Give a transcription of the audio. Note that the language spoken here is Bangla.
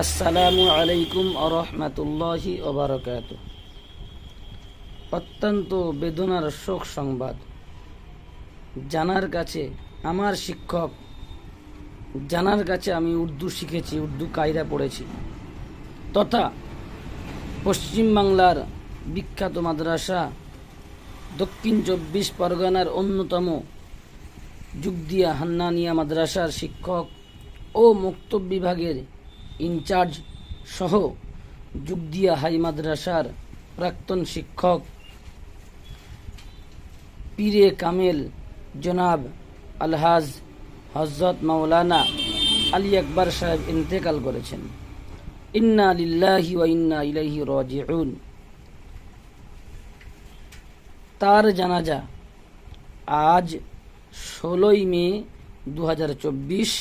আসসালামু আলাইকুম আরহামাতুল্লাহি ওবারাকাতুহু। অত্যন্ত বেদনার শোক সংবাদ। জানার কাছে আমার শিক্ষক, জানার কাছে আমি উর্দু শিখেছি, উর্দু কায়দা পড়েছি, তথা পশ্চিমবাংলার বিখ্যাত মাদ্রাসা দক্ষিণ 24 পরগনার অন্যতম যুগদিয়া হান্নানিয়া মাদ্রাসার শিক্ষক ও মক্তব বিভাগের ইনচার্জ সহ যুগদিয়া হাই মাদ্রাসার প্রাক্তন শিক্ষক পীরে কামেল জনাব আলহাজ হযরত মাওলানা আলী আকবর সাহেব ইন্তেকাল করেছেন। ইন্না লিল্লাহি ওয়া ইন্না ইলাইহি রাজিউন। তার জানাজা আজ 16 মে 2024